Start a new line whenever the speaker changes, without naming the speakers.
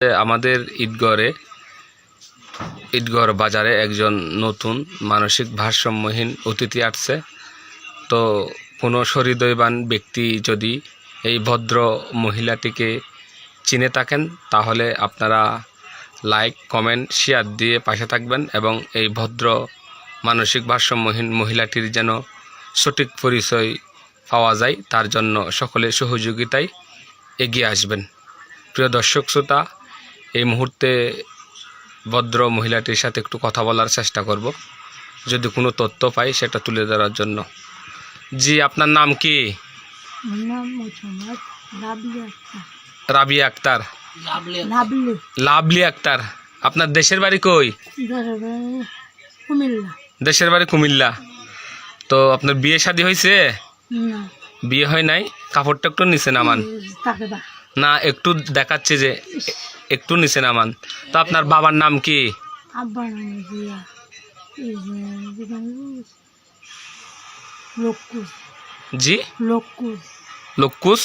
আমাদের ঈদগড় বাজারে একজন নতুন মানসিক ভারসাম্যহীন অতিথি আসছে। তো কোনো সহৃদয়বান ব্যক্তি যদি এই ভদ্র মহিলাটিকে চিনে থাকেন তাহলে আপনারা লাইক, কমেন্ট, শেয়ার দিয়ে পাশে থাকবেন এবং এই ভদ্র মানসিক ভারসাম্যহীন মহিলাটির যেন সঠিক পরিচয় পাওয়া যায় তার জন্য সকলে সহযোগিতায় এগিয়ে আসবেন। প্রিয় দর্শক শ্রোতা, এই মুহূর্তে ভদ্র মহিলাটির সাথে একটু কথা বলার চেষ্টা করব, যদি কোনো তথ্য পাই সেটা তুলে ধরার জন্য। জি, আপনার নাম কি? রাবিয়া আক্তার। লাভলি আক্তার। আপনার দেশের বাড়ি কই? দেশের বাড়ি কুমিল্লা। তো আপনার বিয়ে শাদী হয়েছে? বিয়ে হয় নাই। কাপড়টা একটু নিচে নামান না, একটু দেখাচ্ছে যে একটু নিচে নামান। তো আপনার বাবার নাম কি? জি, লক্কুস।